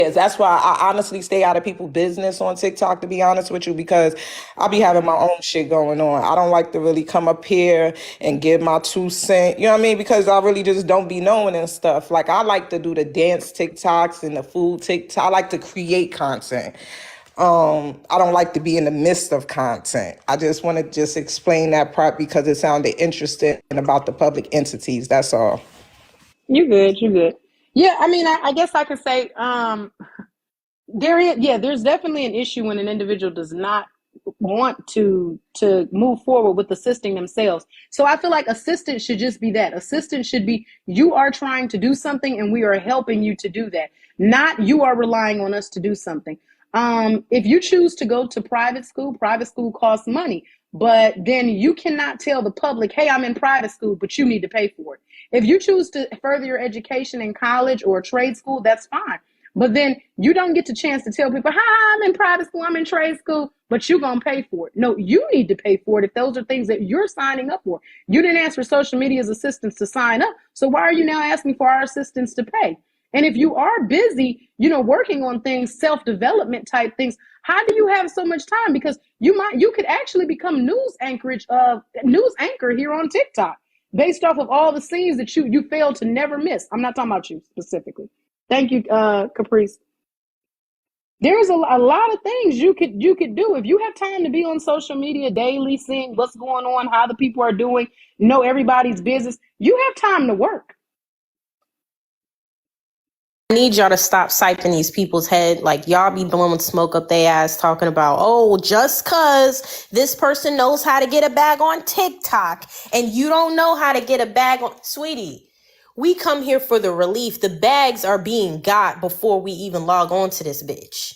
Yes, that's why I honestly stay out of people's business on TikTok, to be honest with you, because I be having my own shit going on. I don't like to really come up here and give my 2 cents, you know what I mean? Because I really just don't be knowing and stuff. Like, I like to do the dance TikToks and the food TikTok. I like to create content. I don't like to be in the midst of content. I just want to just explain that part because it sounded interesting about the public entities. That's all. You good, you good. Yeah, I mean, I guess I could say there's definitely an issue when an individual does not want to move forward with assisting themselves. So I feel like assistance should just be that. Assistance should be you are trying to do something and we are helping you to do that. Not you are relying on us to do something. If you choose to go to private school costs money, but then you cannot tell the public, hey, I'm in private school, but you need to pay for it. If you choose to further your education in college or trade school, that's fine. But then you don't get the chance to tell people, hi, I'm in private school, I'm in trade school, but you're going to pay for it. No, you need to pay for it if those are things that you're signing up for. You didn't ask for social media's assistance to sign up. So why are you now asking for our assistance to pay? And if you are busy, working on things, self-development type things, how do you have so much time? Because you could actually become news anchor here on TikTok based off of all the scenes that you failed to never miss. I'm not talking about you specifically. Thank you, Caprice. There's a lot of things you could do if you have time to be on social media daily, seeing what's going on, how the people are doing, know everybody's business. You have time to work. I need y'all to stop siping these people's head. Like, y'all be blowing smoke up their ass talking about, oh, just cause this person knows how to get a bag on TikTok and you don't know how to get a bag on... Sweetie, we come here for the relief. The bags are being got before we even log on to this bitch.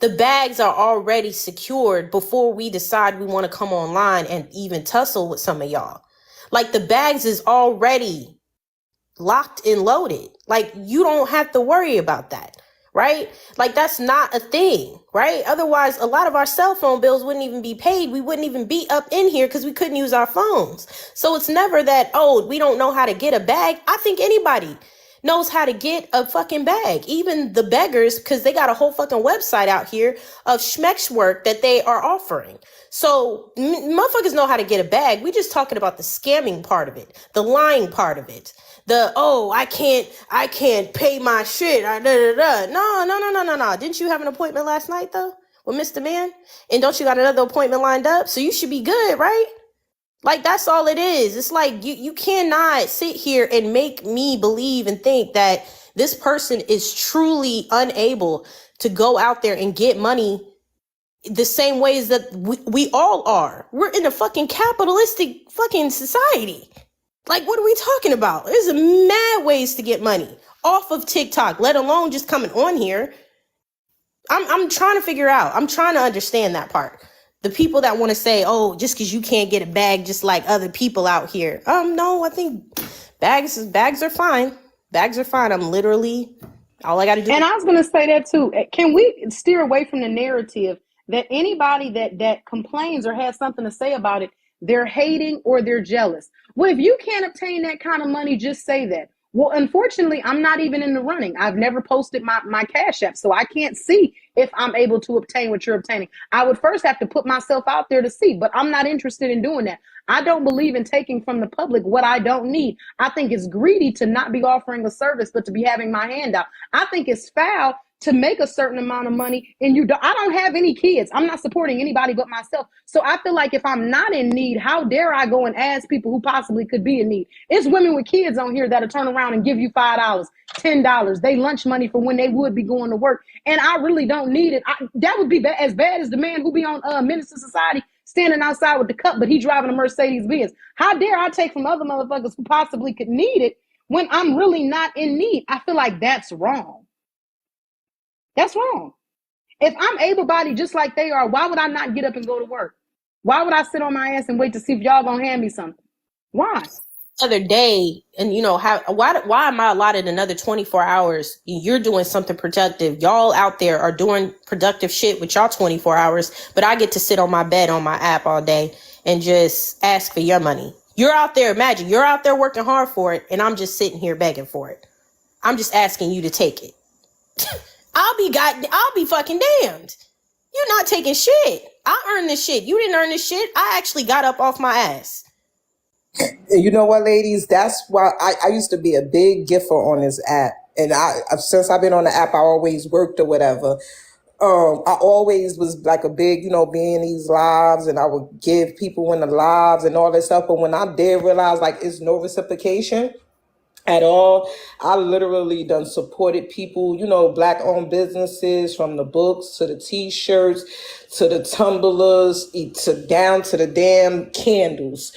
The bags are already secured before we decide we want to come online and even tussle with some of y'all. Like, the bags is already locked and loaded. Like, you don't have to worry about that, right? Like, that's not a thing, right? Otherwise, a lot of our cell phone bills wouldn't even be paid. We wouldn't even be up in here because we couldn't use our phones. So it's never that, oh, we don't know how to get a bag. I think anybody knows how to get a fucking bag. Even the beggars, because they got a whole fucking website out here of schmeck's work that they are offering. So motherfuckers know how to get a bag. We just talking about the scamming part of it, the lying part of it. I can't pay my shit. No. Didn't you have an appointment last night though with Mr. Man? And don't you got another appointment lined up? So you should be good, right? Like, that's all it is. It's like you cannot sit here and make me believe and think that this person is truly unable to go out there and get money the same ways that we all are. We're in a fucking capitalistic fucking society. Like, what are we talking about? There's a mad ways to get money off of TikTok, let alone just coming on here. I'm trying to figure out. I'm trying to understand that part. The people that want to say, oh, just because you can't get a bag just like other people out here. No, I think bags are fine. Bags are fine. I'm literally, all I got to do. And I was going to say that too. Can we steer away from the narrative that anybody that complains or has something to say about it, they're hating or they're jealous? Well, if you can't obtain that kind of money, just say that. Well, unfortunately, I'm not even in the running. I've never posted my Cash App, so I can't see if I'm able to obtain what you're obtaining. I would first have to put myself out there to see, but I'm not interested in doing that. I don't believe in taking from the public what I don't need. I think it's greedy to not be offering a service, but to be having my hand out. I think it's foul to make a certain amount of money and I don't have any kids. I'm not supporting anybody but myself. So I feel like if I'm not in need, how dare I go and ask people who possibly could be in need? It's women with kids on here that'll turn around and give you $5, $10. They lunch money for when they would be going to work. And I really don't need it. That would be as bad as the man who be on Minister Society standing outside with the cup, but he driving a Mercedes Benz. How dare I take from other motherfuckers who possibly could need it when I'm really not in need? I feel like that's wrong. That's wrong. If I'm able-bodied just like they are, why would I not get up and go to work? Why would I sit on my ass and wait to see if y'all gonna hand me something? Why? Other day, and why am I allotted another 24 hours? You're doing something productive. Y'all out there are doing productive shit with y'all 24 hours, but I get to sit on my bed on my app all day and just ask for your money. You're out there, imagine, you're out there working hard for it, and I'm just sitting here begging for it. I'm just asking you to take it. I'll be fucking damned. You're not taking shit. I earned this shit. You didn't earn this shit. I actually got up off my ass. And you know what, ladies? That's why I used to be a big giffer on this app. And since I've been on the app, I always worked or whatever. I always was like a big, being in these lives, and I would give people in the lives and all that stuff. But when I did realize like it's no reciprocation at all, I literally done supported people, black owned businesses, from the books to the t-shirts to the tumblers to down to the damn candles.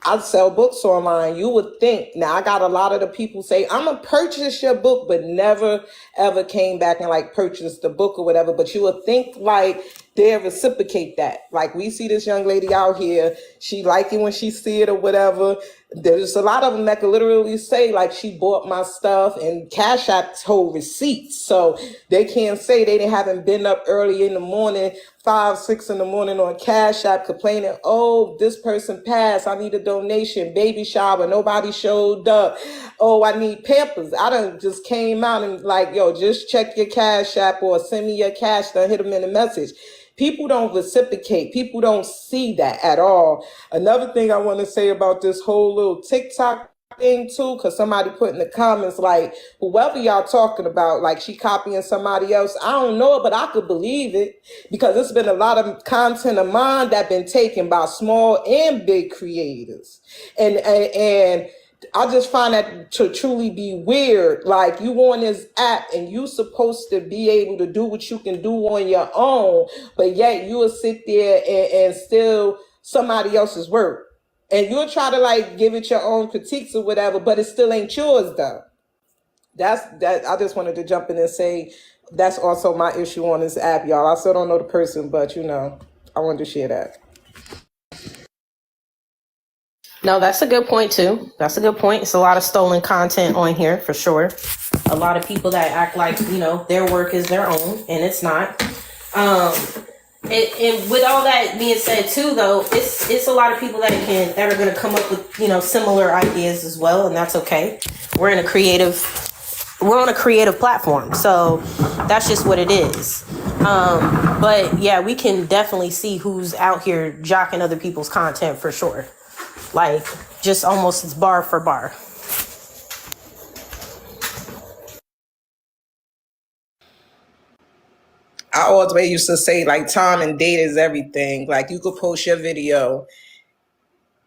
I sell books online. You would think, now I got a lot of the people say, I'm gonna purchase your book, but never ever came back and like purchased the book or whatever. But you would think like they reciprocate that. Like, we see this young lady out here, she like it when she see it or whatever. There's a lot of them that could literally say like she bought my stuff, and Cash App hold receipts. So they can't say they haven't been up early in the morning, 5, 6 in the morning on Cash App complaining, oh, this person passed, I need a donation, baby shower, nobody showed up. Oh, I need Pampers. I done just came out and like, yo, just check your Cash App or send me your cash, to hit them in a message. People don't reciprocate. People don't see that at all. Another thing I want to say about this whole little TikTok thing too, because somebody put in the comments like, whoever y'all talking about, like she copying somebody else. I don't know it, but I could believe it, because it's been a lot of content of mine that been taken by small and big creators. And I just find that to truly be weird. Like, you on this app and you supposed to be able to do what you can do on your own, but yet you will sit there and steal somebody else's work. And you'll try to like give it your own critiques or whatever, but it still ain't yours though. That I just wanted to jump in and say that's also my issue on this app, y'all. I still don't know the person, but I wanted to share that. No, that's a good point too. That's a good point. It's a lot of stolen content on here for sure. A lot of people that act like, their work is their own, and it's not. And with all that being said too, though, it's a lot of people that are going to come up with, similar ideas as well, and that's okay. We're on a creative platform, so that's just what it is. But yeah, we can definitely see who's out here jocking other people's content for sure. Like, just almost it's bar for bar. I always used to say like time and date is everything. Like, you could post your video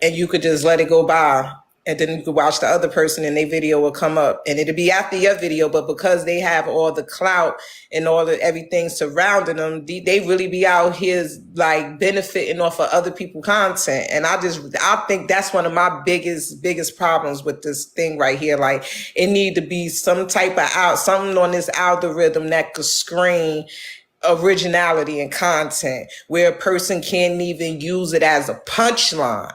and you could just let it go by, and then you could watch the other person and their video will come up and it'll be after your video, but because they have all the clout and all the everything surrounding them, they really be out here like benefiting off of other people's content. And I think that's one of my biggest problems with this thing right here. Like, it need to be some type of something on this algorithm that could screen originality and content, where a person can't even use it as a punchline.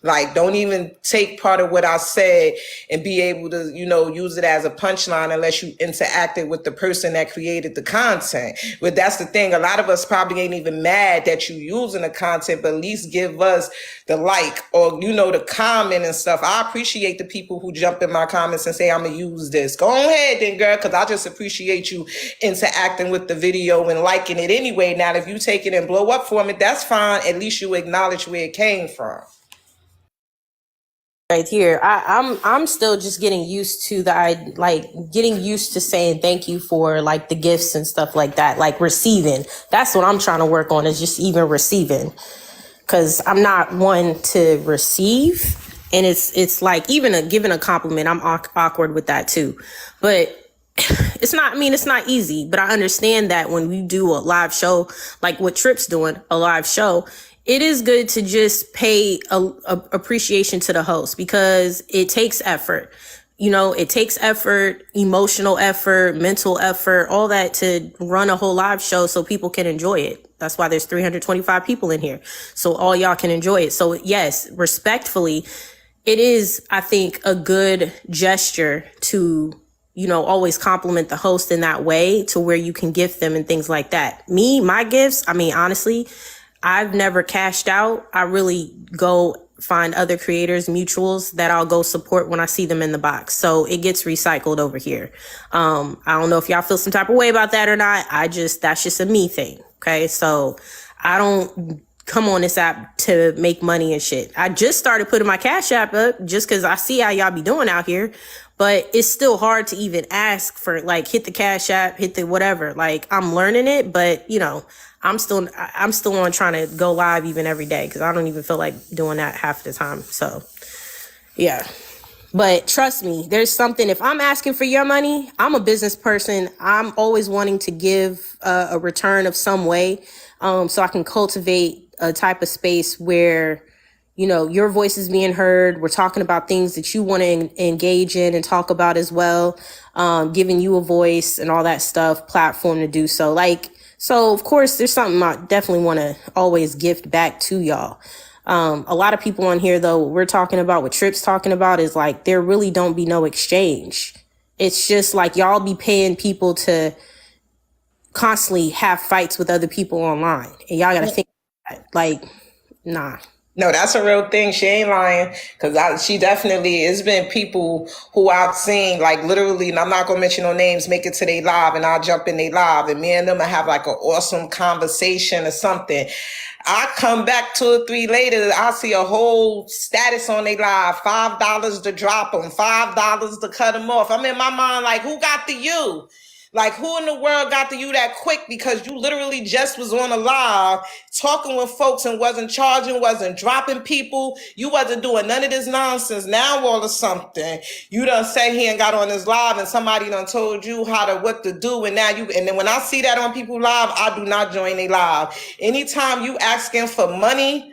Like, don't even take part of what I said and be able to, use it as a punchline unless you interacted with the person that created the content. But that's the thing. A lot of us probably ain't even mad that you using the content, but at least give us the like or, the comment and stuff. I appreciate the people who jump in my comments and say, I'm going to use this. Go ahead then, girl, because I just appreciate you interacting with the video and liking it anyway. Now, if you take it and blow up for me, that's fine. At least you acknowledge where it came from. Right here, I'm still just getting used to getting used to saying thank you for like the gifts and stuff like that, like receiving. That's what I'm trying to work on, is just even receiving, because I'm not one to receive, and it's like even giving a compliment, I'm awkward with that too. But it's not easy, but I understand that when we do a live show, like what Trip's doing, a live show, it is good to just pay a appreciation to the host, because it takes effort. It takes effort, emotional effort, mental effort, all that to run a whole live show so people can enjoy it. That's why there's 325 people in here, so all y'all can enjoy it. So yes, respectfully, it is, I think, a good gesture to, always compliment the host in that way, to where you can gift them and things like that. My gifts, honestly, I've never cashed out. I really go find other creators, mutuals that I'll go support when I see them in the box. So it gets recycled over here. I don't know if y'all feel some type of way about that or not. That's just a me thing. Okay. So I don't come on this app to make money and shit. I just started putting my Cash App up just because I see how y'all be doing out here. But it's still hard to even ask for, like, hit the Cash App, hit the whatever. Like, I'm learning it, but you know, I'm still on trying to go live even every day because I don't even feel like doing that half the time. So yeah. But trust me, there's something, if I'm asking for your money, I'm a business person. I'm always wanting to give a return of some way, so I can cultivate a type of space where, you know, your voice is being heard. We're talking about things that you want to engage in and talk about as well, giving you a voice and all that stuff, platform to do so. So of course, there's something I definitely want to always gift back to y'all. A lot of people on here, though, what we're talking about, what Tripp's talking about, is like there really don't be no exchange. It's just like y'all be paying people to constantly have fights with other people online, and y'all gotta think like, nah. No, that's a real thing. She ain't lying, because she definitely, it's been people who I've seen, like, literally, and I'm not gonna mention no names, make it to their live, and I'll jump in their live, and me and them will have like an awesome conversation or something. I come back 2 or 3 later, I see a whole status on their live, $5 to drop them, $5 to cut them off. I'm in my mind like, who got the you? Like, who in the world got to you that quick? Because you literally just was on a live talking with folks and wasn't charging, wasn't dropping people. You wasn't doing none of this nonsense. Now all of something, you done sat here and got on this live and somebody done told you what to do. And then when I see that on people live, I do not join a live. Anytime you asking for money,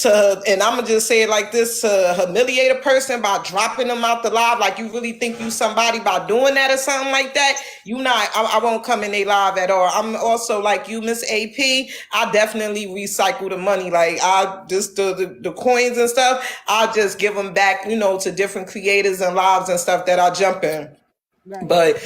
and I'm gonna just say it like this, to humiliate a person by dropping them out the live, like you really think you somebody by doing that or something like that, I won't come in a live at all. I'm also like you, Miss AP, I definitely recycle the money. Like, I just, the coins and stuff, I just give them back, to different creators and lives and stuff that I jump in. Right. But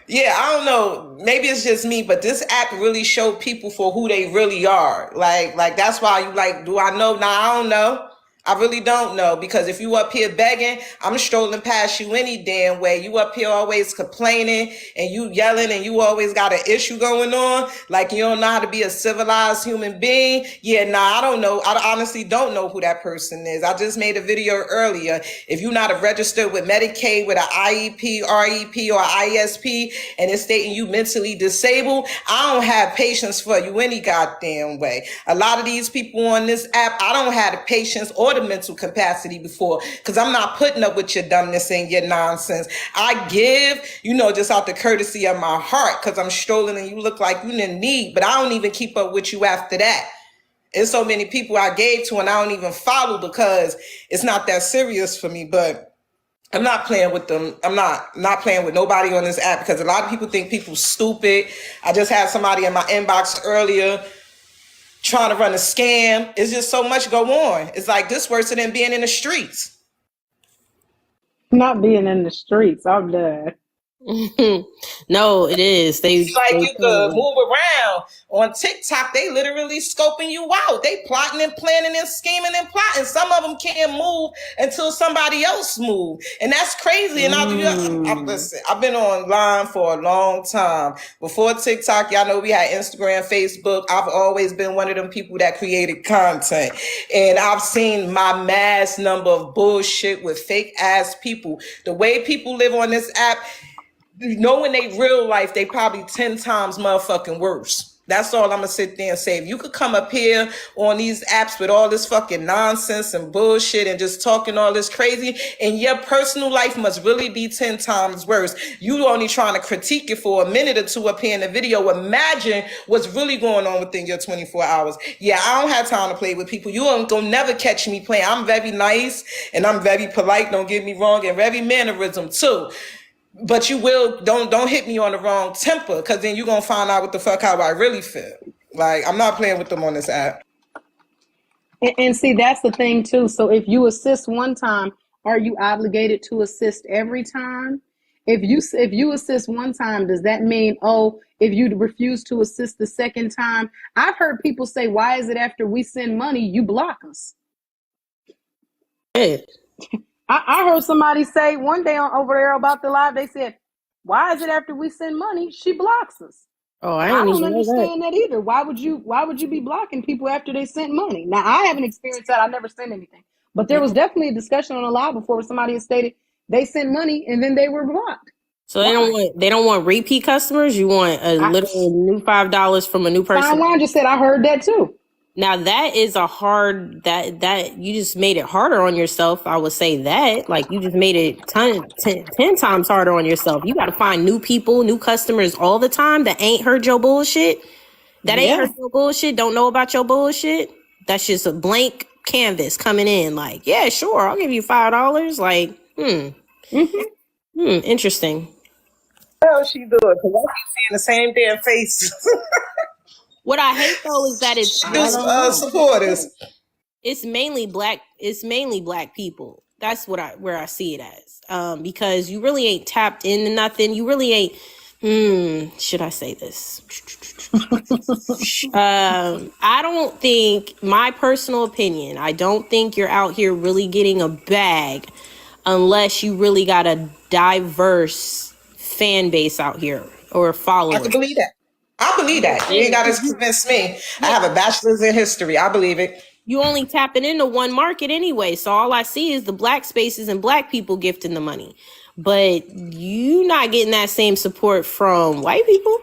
yeah, I don't know. Maybe it's just me, but this app really showed people for who they really are. Like that's why you like, do I know? Nah, I don't know. I really don't know, because if you up here begging, I'm strolling past you any damn way. You up here always complaining and you yelling and you always got an issue going on. Like you don't know how to be a civilized human being. Yeah, nah, I don't know. I honestly don't know who that person is. I just made a video earlier. If you're not registered with Medicaid with an IEP, REP, or ISP, and it's stating you mentally disabled, I don't have patience for you any goddamn way. A lot of these people on this app, I don't have the patience or the mental capacity before, because I'm not putting up with your dumbness and your nonsense. I give, just out the courtesy of my heart, because I'm strolling and you look like you in need, but I don't even keep up with you after that. There's so many people I gave to and I don't even follow because it's not that serious for me. But I'm not playing with them. I'm not playing with nobody on this app, because a lot of people think people stupid. I just had somebody in my inbox earlier trying to run a scam. It's just so much go on. It's like this worse than being in the streets. Not being in the streets, I'm done. No, it is. It's like you could move around. On TikTok, they literally scoping you out. They plotting and planning and scheming and plotting. Some of them can't move until somebody else move. And that's crazy. And listen, I've been online for a long time. Before TikTok, y'all know we had Instagram, Facebook. I've always been one of them people that created content. And I've seen my mass number of bullshit with fake ass people. The way people live on this app, knowing they real life, they probably 10 times motherfucking worse. That's all I'm gonna sit there and say. If you could come up here on these apps with all this fucking nonsense and bullshit and just talking all this crazy, and your personal life must really be 10 times worse. You only trying to critique it for a minute or two up here in the video. Imagine what's really going on within your 24 hours. Yeah, I don't have time to play with people. You ain't gonna never catch me playing. I'm very nice and I'm very polite, don't get me wrong, and very mannerism too. But you don't hit me on the wrong temper, because then you're going to find out what the fuck how I really feel. Like, I'm not playing with them on this app. And see, that's the thing too. So if you assist one time, are you obligated to assist every time? If you assist one time, does that mean, if you refuse to assist the second time? I've heard people say, why is it after we send money, you block us? Yeah. I heard somebody say one day on over there about the live, they said, why is it after we send money, she blocks us? Oh, I And I didn't don't even know that. understand that either. Why would you be blocking people after they sent money? Now I haven't experienced that. I never sent anything. But there was definitely a discussion on a live before where somebody had stated they sent money and then they were blocked. So Why? they don't want repeat customers. You want a I literal new $5 from a new Fine person. Wine just said I heard that too. Now that is a hard that you just made it harder on yourself. I would say that like you just made it 10 times harder on yourself. You got to find new people, new customers all the time that ain't heard your bullshit. That ain't Yeah. heard your bullshit. Don't know about your bullshit. That's just a blank canvas coming in. Like, yeah, sure, I'll give you $5. Like, interesting. What else she doing? Because I keep seeing the same damn face. What I hate though is that She do supporters. it's mainly black people. That's where I see it as. Because you really ain't tapped into nothing. You really ain't should I say this? I don't think, my personal opinion, I don't think you're out here really getting a bag unless you really got a diverse fan base out here or I followers. can believe that. I believe that. You ain't got to convince me. I have a bachelor's in history. I believe it. You only tapping into one market anyway. So all I see is the black spaces and black people gifting the money. But you not getting that same support from white people.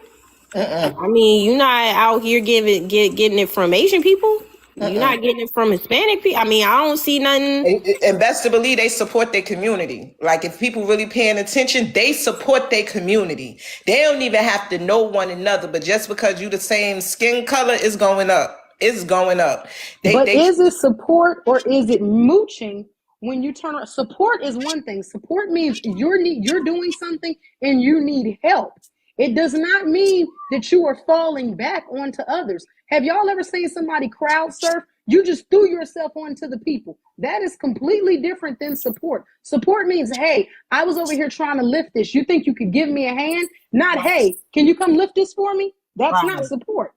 I mean, you're not out here getting it from Asian people. You're not getting it from Hispanic people. I mean, I don't see nothing. And best to believe they support their community. Like if people really paying attention, they support their community. They don't even have to know one another, but just because you the same skin color is going up. It's going up. But is it support or is it mooching? When you turn around, support is one thing. Support means you're doing something and you need help. It does not mean that you are falling back onto others. Have y'all ever seen somebody crowd surf? You just threw yourself onto the people. That is completely different than support. Support means, hey, I was over here trying to lift this. You think you could give me a hand? Not, hey, can you come lift this for me? That's not support.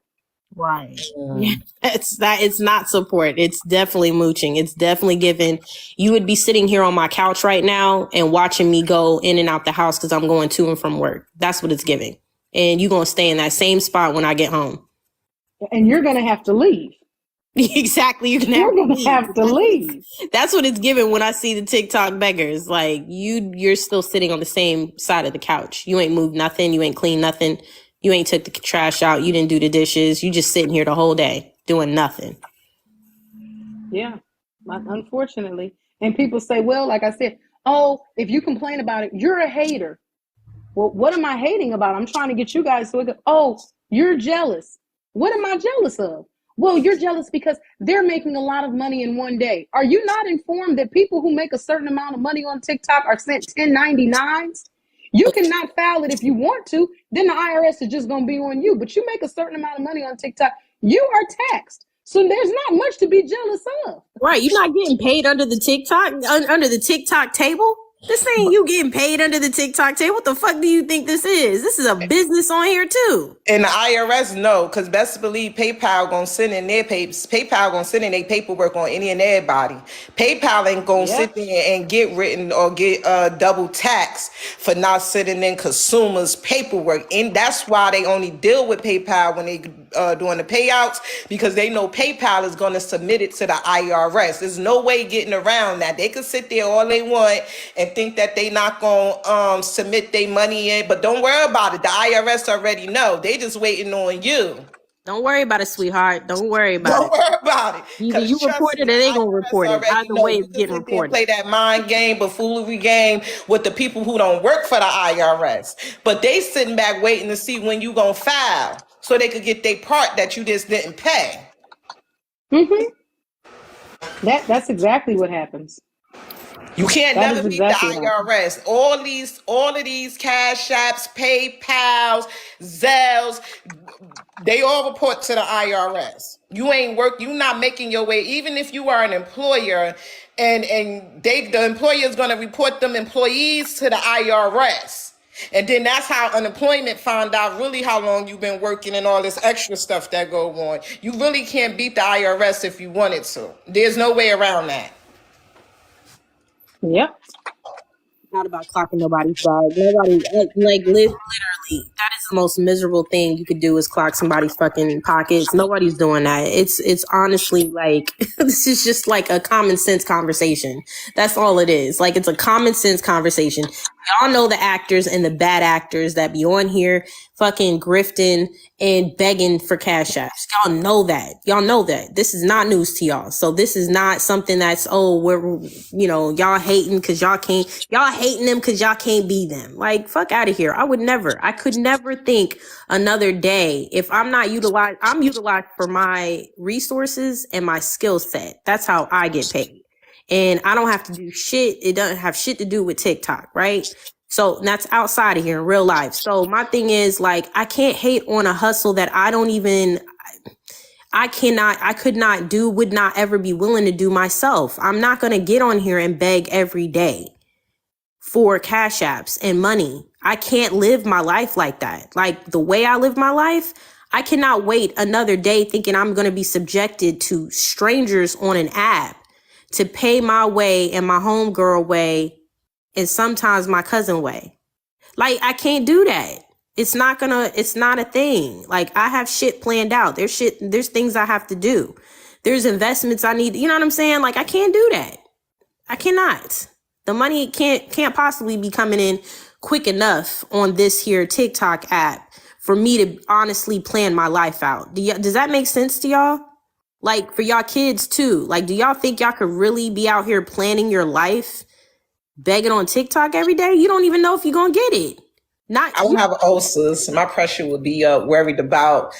Right. Yeah, it's not support. It's definitely mooching. It's definitely giving. You would be sitting here on my couch right now and watching me go in and out the house because I'm going to and from work. That's what it's giving. And you're going to stay in that same spot when I get home. And you're going to have to leave. Exactly. You're going to have to leave. That's what it's giving when I see the TikTok beggars. Like you're still sitting on the same side of the couch. You ain't moved nothing. You ain't cleaned nothing. You ain't took the trash out. You didn't do the dishes. You just sitting here the whole day doing nothing. Yeah, unfortunately. And people say, well, like I said, oh, if you complain about it, you're a hater. Well, what am I hating about? I'm trying to get you guys to, oh, you're jealous. What am I jealous of? Well, you're jealous because they're making a lot of money in one day. Are you not informed that people who make a certain amount of money on TikTok are sent 1099s? You cannot file it if you want to. Then the IRS is just going to be on you. But you make a certain amount of money on TikTok, you are taxed. So there's not much to be jealous of. Right. You're not getting paid under the TikTok table. This ain't you getting paid under the TikTok table. What the fuck do you think this is? This is a business on here too. And the IRS no, because best believe PayPal gonna send in their papers. PayPal gonna send in their paperwork on any and everybody. PayPal ain't gonna sit there and get written or get double taxed for not sending in consumers' paperwork. And that's why they only deal with PayPal when they doing the payouts, because they know PayPal is gonna submit it to the IRS. There's no way getting around that. They can sit there all they want and think that they not gonna submit their money in, but don't worry about it. The IRS already know. They just waiting on you. Don't worry about it, sweetheart. Don't worry about Don't worry about it. Either you report it or they gonna report it. Either way, it's getting reported. Play that mind game, buffoonery game with the people who don't work for the IRS, but they sitting back waiting to see when you gonna file, so they could get their part that you just didn't pay. That's exactly what happens. You can't never beat the IRS. All of these Cash Apps, PayPals, Zelles, they all report to the IRS. You ain't you not making your way, even if you are an employer, and the employer is gonna report them employees to the IRS. And then that's how unemployment found out really how long you've been working and all this extra stuff that go on. You really can't beat the IRS if you wanted to. There's no way around that. Yep. Not about clocking nobody's bag. Nobody literally. That is the most miserable thing you could do is clock somebody's fucking pockets. Nobody's doing that. It's honestly like this is just like a common sense conversation. That's all it is. Like it's a common sense conversation. Y'all know the actors and the bad actors that be on here fucking grifting and begging for cash apps. Y'all know that. Y'all know that. This is not news to y'all. So this is not something that's, oh, we're, y'all hating because y'all hating them because y'all can't be them. Like, fuck out of here. I could never think another day if I'm utilized for my resources and my skill set. That's how I get paid. And I don't have to do shit. It doesn't have shit to do with TikTok, right? So that's outside of here in real life. So my thing is like, I can't hate on a hustle that would not ever be willing to do myself. I'm not going to get on here and beg every day for cash apps and money. I can't live my life like that. Like the way I live my life, I cannot wait another day thinking I'm going to be subjected to strangers on an app to pay my way and my homegirl way and sometimes my cousin way. Like, I can't do that. It's not a thing. Like, I have shit planned out. There's things I have to do. There's investments I need. You know what I'm saying? Like, I can't do that. I cannot. The money can't possibly be coming in quick enough on this here TikTok app for me to honestly plan my life out. Does that make sense to y'all? Like, for y'all kids too. Like, do y'all think y'all could really be out here planning your life, begging on TikTok every day? You don't even know if you're gonna get it. I don't have ulcers. My pressure would be worried about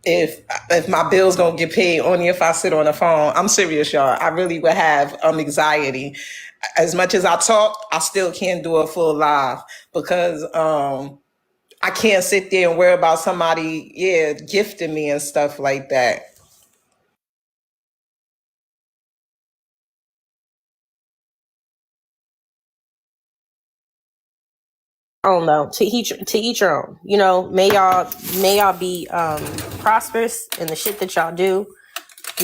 if my bill's gonna get paid only if I sit on the phone. I'm serious, y'all. I really would have anxiety. As much as I talk, I still can't do a full live because I can't sit there and worry about somebody, gifting me and stuff like that. I don't know. To each your own. May y'all be prosperous in the shit that y'all do.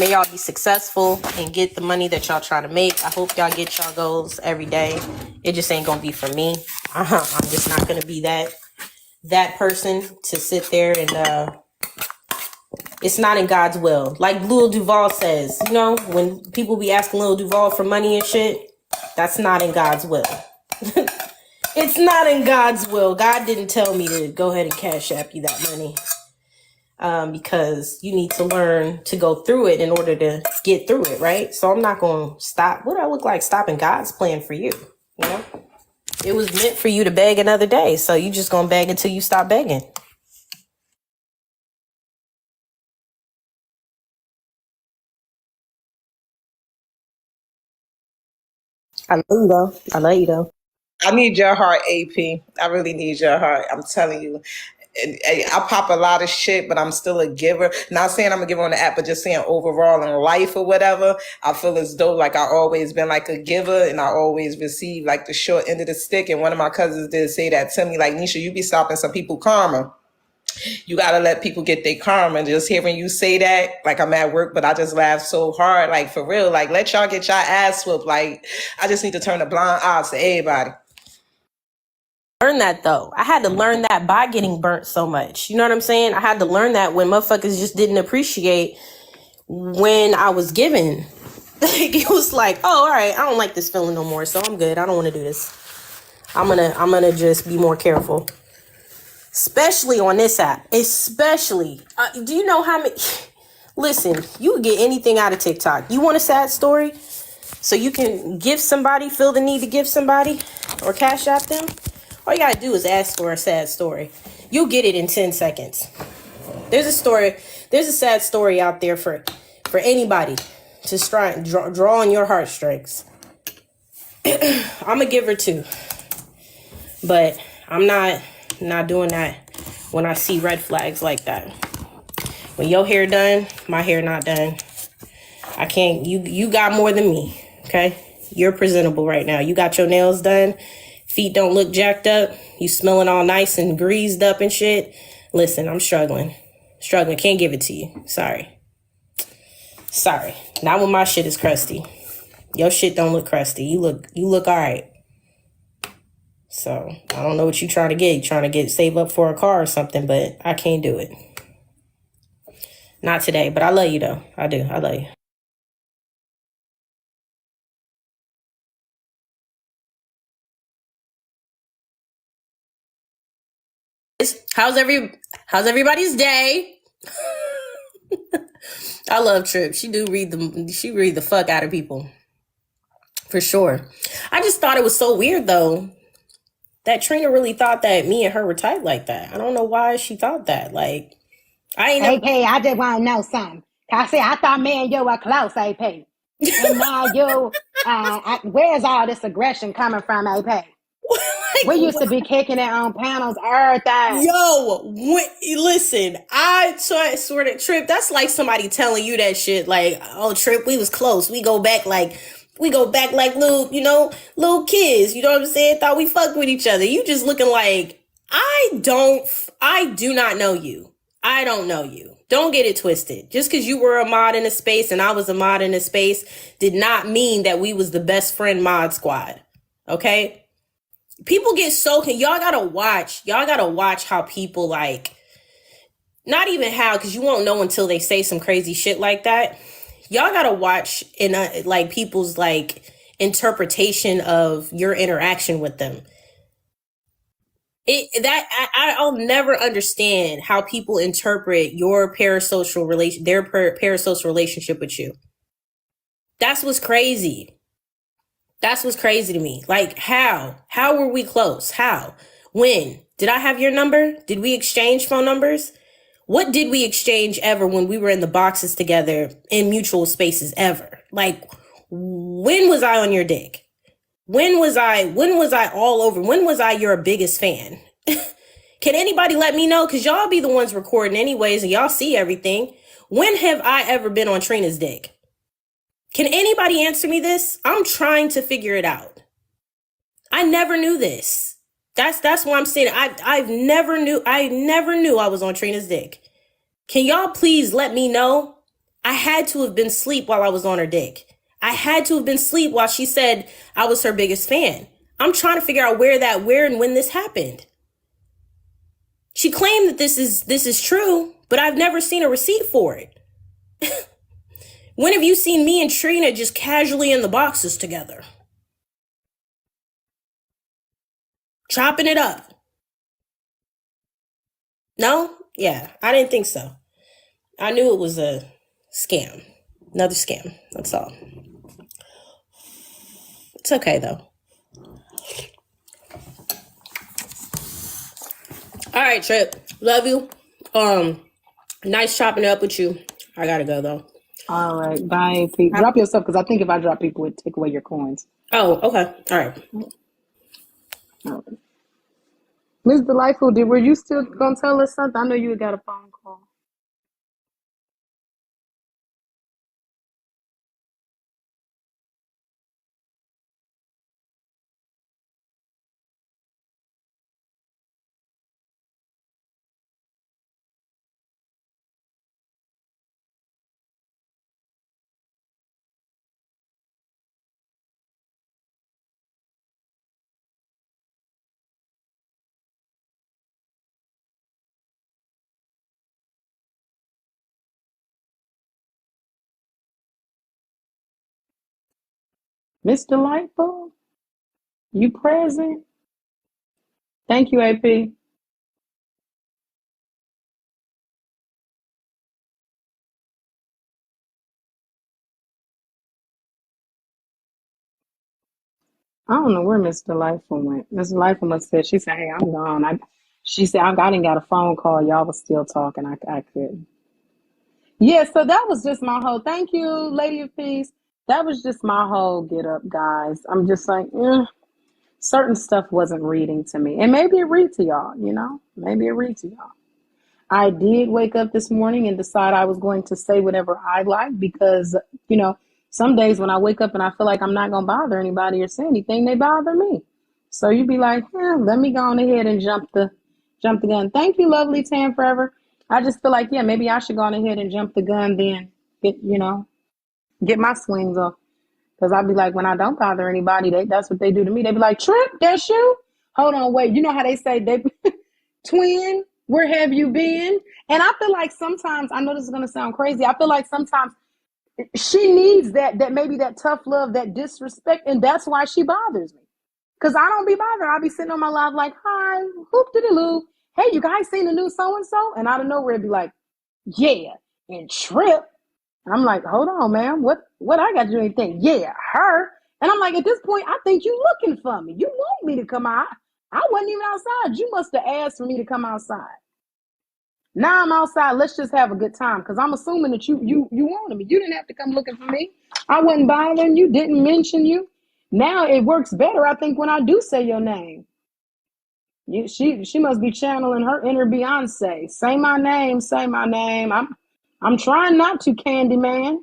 May y'all be successful and get the money that y'all trying to make. I hope y'all get y'all goals every day. It just ain't gonna be for me. I'm just not gonna be that person to sit there and it's not in God's will. Like Lil Duval says, when people be asking Lil Duval for money and shit, that's not in God's will. It's not in God's will. God didn't tell me to go ahead and cash app you that money. Because you need to learn to go through it in order to get through it, right? So I'm not going to stop. What do I look like stopping God's plan for you? It was meant for you to beg another day. So you just going to beg until you stop begging. I love you though. I need your heart, AP. I really need your heart. I'm telling you. I pop a lot of shit, but I'm still a giver. Not saying I'm a giver on the app, but just saying overall in life or whatever. I feel as though like I always been like a giver and I always receive like the short end of the stick. And one of my cousins did say that to me, like, Nisha, you be stopping some people karma. You got to let people get their karma. And just hearing you say that, like I'm at work, but I just laugh so hard. Like for real, like let y'all get y'all ass whooped. Like I just need to turn a blind eye to everybody. Learn that though. I had to learn that by getting burnt so much. You know what I'm saying? I had to learn that when motherfuckers just didn't appreciate when I was given. It was like, oh, all right, I don't like this feeling no more, so I'm good. I don't want to do this. I'm gonna just be more careful. Especially on this app. Especially. Do you know how many... Listen, you can get anything out of TikTok. You want a sad story? So you can give somebody, feel the need to give somebody, or cash app them? All you gotta do is ask for a sad story. You'll get it in 10 seconds. There's a sad story out there for anybody to draw on your heartstrings. I'm a giver too. But I'm not doing that when I see red flags like that. When your hair done, my hair not done. I can't, you got more than me, okay? You're presentable right now. You got your nails done. Feet don't look jacked up. You smelling all nice and greased up and shit. Listen, I'm struggling. Can't give it to you. Sorry. Not when my shit is crusty. Your shit don't look crusty. You look all right. So I don't know what you trying to get. You trying to save up for a car or something, but I can't do it. Not today, but I love you though. I do. I love you. How's everybody's day? I love Trip. She read the fuck out of people. For sure. I just thought it was so weird though that Trina really thought that me and her were tight like that. I don't know why she thought that. Like, I ain't never. AP, I just want to know something. I said, I thought me and you were close, AP. And now you, where's all this aggression coming from, AP? We used to be kicking it on panels, everything. Listen, I swear to Trip, that's like somebody telling you that shit. Like, oh, Trip, we was close. We go back like little, little kids. You know what I'm saying? Thought we fucked with each other. You just looking like, I do not know you. I don't know you. Don't get it twisted. Just because you were a mod in a space and I was a mod in a space did not mean that we was the best friend mod squad. Okay? People get so, y'all gotta watch how people like, not even how, because you won't know until they say some crazy shit like that. Y'all gotta watch in like people's like interpretation of your interaction with them. I'll never understand how people interpret your parasocial relationship with you. That's what's crazy. That's what's crazy to me. Like, how were we close? How? When? Did I have your number? Did we exchange phone numbers? What did we exchange ever when we were in the boxes together in mutual spaces ever? Like, when was I on your dick? When was I all over? When was I your biggest fan? Can anybody let me know? Because y'all be the ones recording anyways, and y'all see everything. When have I ever been on Trina's dick? Can anybody answer me this? I'm trying to figure it out. I never knew this. That's why I'm saying I never knew I was on Trina's dick. Can y'all please let me know? I had to have been asleep while I was on her dick. I had to have been asleep while she said I was her biggest fan. I'm trying to figure out where and when this happened. She claimed that this is true, but I've never seen a receipt for it. When have you seen me and Trina just casually in the boxes together? Chopping it up. No? Yeah, I didn't think so. I knew it was a scam. Another scam. That's all. It's okay, though. All right, Trip. Love you. Nice chopping it up with you. I gotta go, though. All right. Bye, Pete. Drop your stuff, because I think if I drop people, it take away your coins. Oh, okay. All right. All right. Ms. Delightful, were you still going to tell us something? I know you got a phone call. Miss Delightful, you present? Thank you, AP. I don't know where Miss Delightful went. Miss Delightful must have said, she said, hey, I'm gone. She said, I didn't got a phone call. Y'all was still talking. I couldn't. Yeah, so that was just my whole, thank you, Lady of Peace. That was just my whole get up, guys. I'm just like, certain stuff wasn't reading to me. And maybe it read to y'all, maybe it read to y'all. I did wake up this morning and decide I was going to say whatever I like because, some days when I wake up and I feel like I'm not going to bother anybody or say anything, they bother me. So you'd be like, let me go on ahead and jump the gun. Thank you, lovely Tan Forever. I just feel like, maybe I should go on ahead and jump the gun then, get my swings off. Because I'd be like, when I don't bother anybody, that's what they do to me. They be like, Trip, that's you? Hold on, wait. You know how they say, twin, where have you been? And I feel like sometimes, I know this is going to sound crazy, I feel like sometimes she needs that maybe that tough love, that disrespect, and that's why she bothers me. Because I don't be bothered. I'll be sitting on my live like, hi, hoop-de-doo. Hey, you guys seen the new so-and-so? And out of nowhere, it'd be like, yeah, and Trip. And I'm like, hold on, man. What I got to do anything? Yeah, her. And I'm like, at this point, I think you looking for me. You want me to come out. I wasn't even outside. You must have asked for me to come outside. Now I'm outside. Let's just have a good time. Because I'm assuming that you wanted me. You didn't have to come looking for me. I wasn't bothering you. Didn't mention you. Now it works better, I think, when I do say your name. She must be channeling her inner Beyonce. Say my name. Say my name. I'm trying not to, Candyman.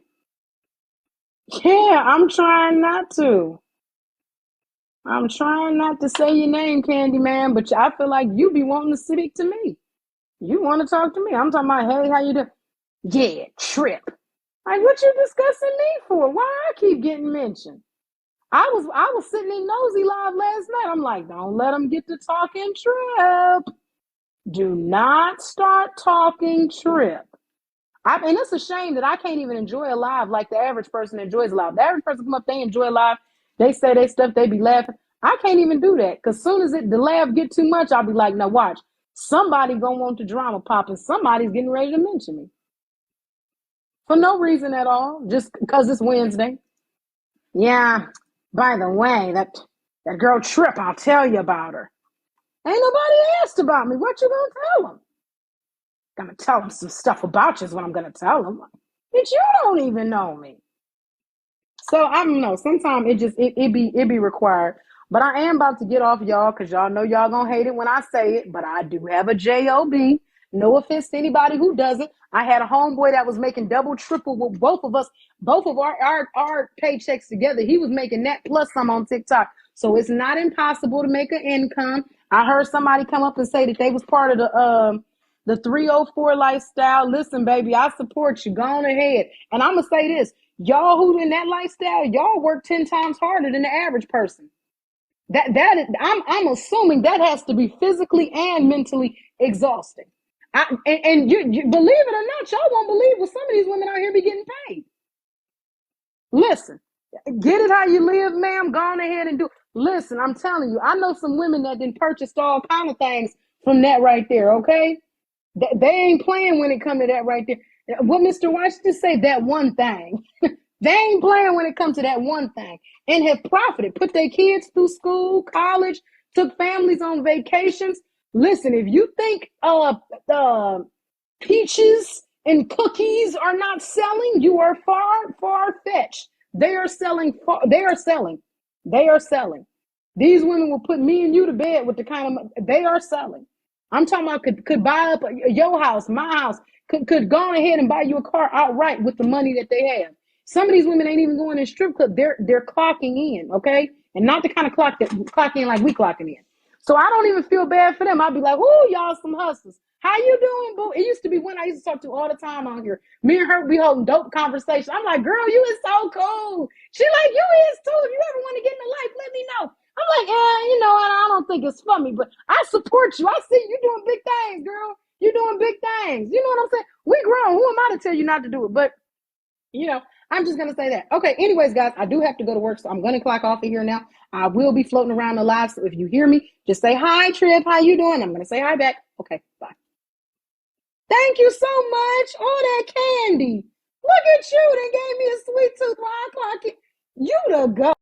Yeah, I'm trying not to. I'm trying not to say your name, Candyman, but I feel like you be wanting to speak to me. You want to talk to me. I'm talking about, hey, how you doing? Yeah, Trip. Like, what you discussing me for? Why I keep getting mentioned? I was sitting in Nosy Live last night. I'm like, don't let them get to talking Trip. Do not start talking Trip. And it's a shame that I can't even enjoy a live like the average person enjoys a live. The average person come up, they enjoy a live. They say they stuff, they be laughing. I can't even do that because soon as the laugh get too much, I'll be like, now watch. Somebody gonna want the drama pop and somebody's getting ready to mention me. For no reason at all, just because it's Wednesday. Yeah, by the way, that girl Trip, I'll tell you about her. Ain't nobody asked about me. What you gonna tell them? Gonna tell them some stuff about you is what I'm gonna tell them. Bitch, you don't even know me. So I don't know. Sometimes it be required. But I am about to get off y'all because y'all know y'all gonna hate it when I say it. But I do have a job. No offense to anybody who doesn't. I had a homeboy that was making double, triple with both of us, both of our paychecks together. He was making that plus some on TikTok. So it's not impossible to make an income. I heard somebody come up and say that they was part of the 304 lifestyle. Listen, baby, I support you. Go on ahead. And I'm going to say this. Y'all who in that lifestyle, y'all work 10 times harder than the average person. I'm assuming that has to be physically and mentally exhausting. And you believe it or not, y'all won't believe what some of these women out here be getting paid. Listen, get it how you live, ma'am. Go on ahead and do it. Listen, I'm telling you, I know some women that done purchased all kind of things from that right there, okay? They ain't playing when it comes to that right there. What Mr. Washington say, that one thing. They ain't playing when it comes to that one thing and have profited, put their kids through school, college, took families on vacations. Listen, if you think peaches and cookies are not selling, you are far, far fetched. They are selling. They are selling. They are selling. These women will put me and you to bed with the kind of they are selling. I'm talking about could buy up your house, my house, could go on ahead and buy you a car outright with the money that they have. Some of these women ain't even going in strip club. They're clocking in, okay? And not the kind of clock in like we clocking in. So I don't even feel bad for them. I'll be like, ooh, y'all some hustlers. How you doing, boo? It used to be one I used to talk to all the time on here. Me and her be holding dope conversations. I'm like, girl, you is so cool. She like, you is too. If you ever want to get in the life, let me know. I'm like, I don't think it's for me, but I support you. I see you doing big things, girl. You doing big things. You know what I'm saying? We grown. Who am I to tell you not to do it? But, I'm just going to say that. Okay, anyways, guys, I do have to go to work, so I'm going to clock off of here now. I will be floating around the live, so if you hear me, just say, hi, Trip, how you doing? I'm going to say hi back. Okay, bye. Thank you so much. All that candy. Look at you. They gave me a sweet tooth while I clock it. You the go.